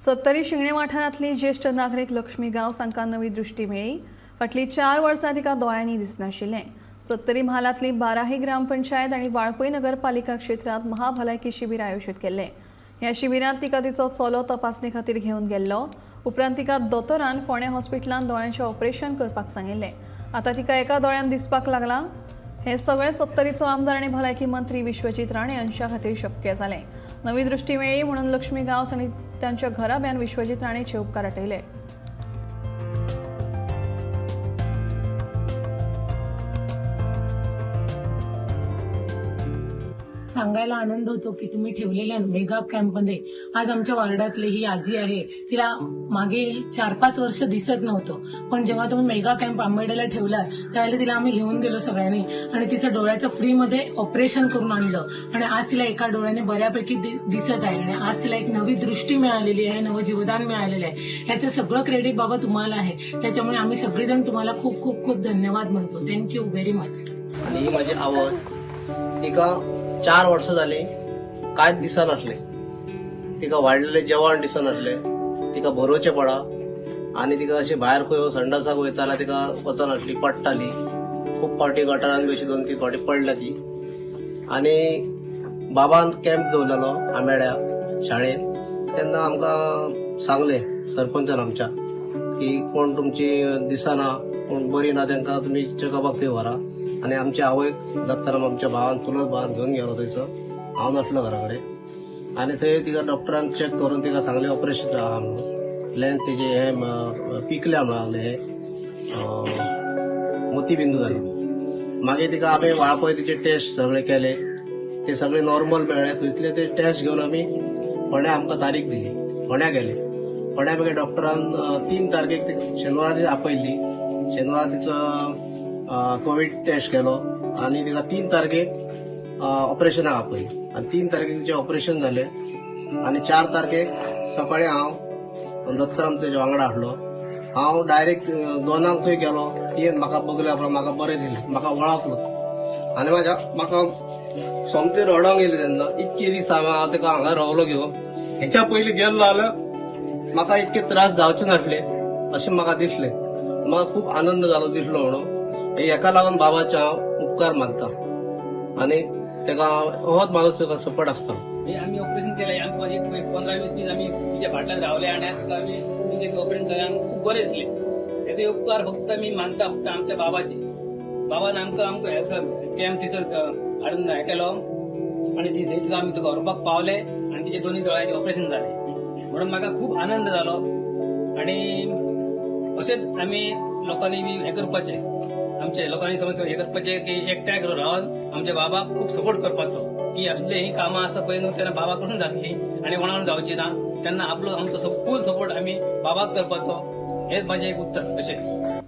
70 शिंगणे वाठारांतली ज्येष्ठ नागरीक लक्ष्मी गांवस हांकां नवी दृश्टी मेळ्ळी। फाटलीं 4 वर्सां तिका दोळ्यांनी दिसनाशिल्लें। 70 म्हालांतली 12 ग्रामपंचायत आनी वाळपय नगरपालिका क्षेत्रांत महाभलायकी शिबीर आयोजीत केल्लें। ह्या शिबिरांत तिका तिचो चलो तपासणे खातीर घेवन गेल्लो। उपरांत तिका दोतोरान फोंड्या हॉस्पिटलांत दोळ्यांचें ऑपरेशन करपाक सांगिल्लें। आतां तिका एका दोळ्यान दिसपाक लागलां। हे सगळे 70रीचो आमदार आनी भलायकी मंत्री विश्वजीत राणे हांच्या खातीर शक्य जालें। नवी दृश्टी मेळ्ळी म्हणून लक्ष्मी गांवस आनी तांच्या घराब्यान विश्वजीत राणेचे उपकार आटयले। सांगायला आनंद होतो की तुम्ही ठेवलेल्या मेगा कॅम्पमध्ये आज आमच्या वार्डातली ही आजी आहे, तिला मागील 4-5 वर्ष दिसत नव्हतं, पण जेव्हा तुम्ही मेगा कॅम्प आंबेड्याला ठेवला त्यावेळेला तिला आम्ही घेऊन गेलो सगळ्यांनी आणि तिचं डोळ्याचं फ्रीमध्ये ऑपरेशन करून आणलं आणि आज तिला एका डोळ्याने बऱ्यापैकी दिसत आहे आणि आज तिला एक नवी दृष्टी मिळालेली आहे, नवं जीवदान मिळालेलं आहे। ह्याचं सगळं क्रेडिट बाबा तुम्हाला आहे, त्याच्यामुळे आम्ही सगळेजण तुम्हाला खूप खूप खूप धन्यवाद म्हणतो। Thank you very much. आणि ही माझी आवड, तिका 4 वर्ष झाली कांयच दिसनासले, तिका वाडलेले जेवण दिसनासले, तिका बरोवचें पडा आनी तिका अशी भायर खंय संडासाक वयता जाल्यार तिका वचनासली, पडटाली। खूप फावटी गटारान बी अशी 2-3 फावटी पडल्या ती। आनी बाबान कॅम्प दवरलेलो आंबेड्या शाळेन, तेन्ना आमकां सांगलें सरपंचान आमच्या की कोण तुमची दिसना, कोण बरी ना तांकां तुमी चेकअपाक थंय व्हरा। आणि आमच्या आवयक दत्ताराम आमच्या भावान चुलत भावान घेऊन गेलो थंयसर, हांव नासलो घरा कडेन। आनी थंय तिका डॉक्टरान चॅक करून तिका सांगलें ऑपरेशन आहा म्हणून। लेंथ तेजे हे पिकल्या म्हणून लागलें, हे मोतीबिंदू जाली। मागीर तिका आमी वाळपय तिचे टेस्ट सगळे केले, ते सगळे नॉर्मल मेळ्ळे। थंयतले ते टेस्ट घेवन आमी फोंड्या आमकां तारीख दिली, फोंड्या गेले। फोंड्या मागीर डॉक्टरान 3 तारखेक शेनवारा ती आपयल्ली। शेनवारा तिचो कोविड टेस्ट केलो आणि तिका 3 तारखेक ऑपरेशनाक आपयली आणि 3 तारखेक तिचें ऑपरेशन जालें। आणि 4 तारखेक सकाळी हांव दत्ताराम तेजे वांगडा आसलो, हांव डायरेक्ट 2 थंय गेलो। तियेन म्हाका बगल्या उपरांत म्हाका बरें दिलें, म्हाका वळखलो आनी म्हाका सोमते रडोंक येयलें तेन्ना। इतके दीस हांव तेका हांगा रावलो घेवन, हेच्या पयलीं गेल्लो जाल्यार म्हाका इतके त्रास जावचे नासले अशें म्हाका दिसलें। म्हाका खूप आनंद जालो दिसलो म्हणून हेका लागून बाबाचे हांव उपकार मानता आनी तेका होच म्हाजो सपोर्ट आसता। आम्ही ऑपरेशन केलं, आमकां 15-20 दीस आम्ही तिच्या फाटल्यान रावले आणि आम्ही ऑपरेशन केल्यान खूप बरे दिसले। त्याचे उपकार फक्त मी मानता फक्त आमच्या बाबाचे। बाबान आमकां कॅम्प थंयसर हाडून हे केलो आणि तिका आमी व्हरपाक पावले आणि तिचे दोन्ही दोळ्यांचे ऑपरेशन जाले म्हणून म्हाका खूप आनंद जालो। आणि अशेंच आमी लोकांनी हे करपाचे, आमच्या लोकांनी समस्या हे करपाचे की एकट्याक रावन आमच्या बाबाक खूप सपोर्ट करपाचो की असले ही कामां आसा पळय न्हू तेन्ना बाबा कडसून जातली आणि कोणाकडून जावची ना, तेन्ना आमचो फूल सपोर्ट आमी बाबाक करपाचो। हेच माझे एक उत्तर अशें।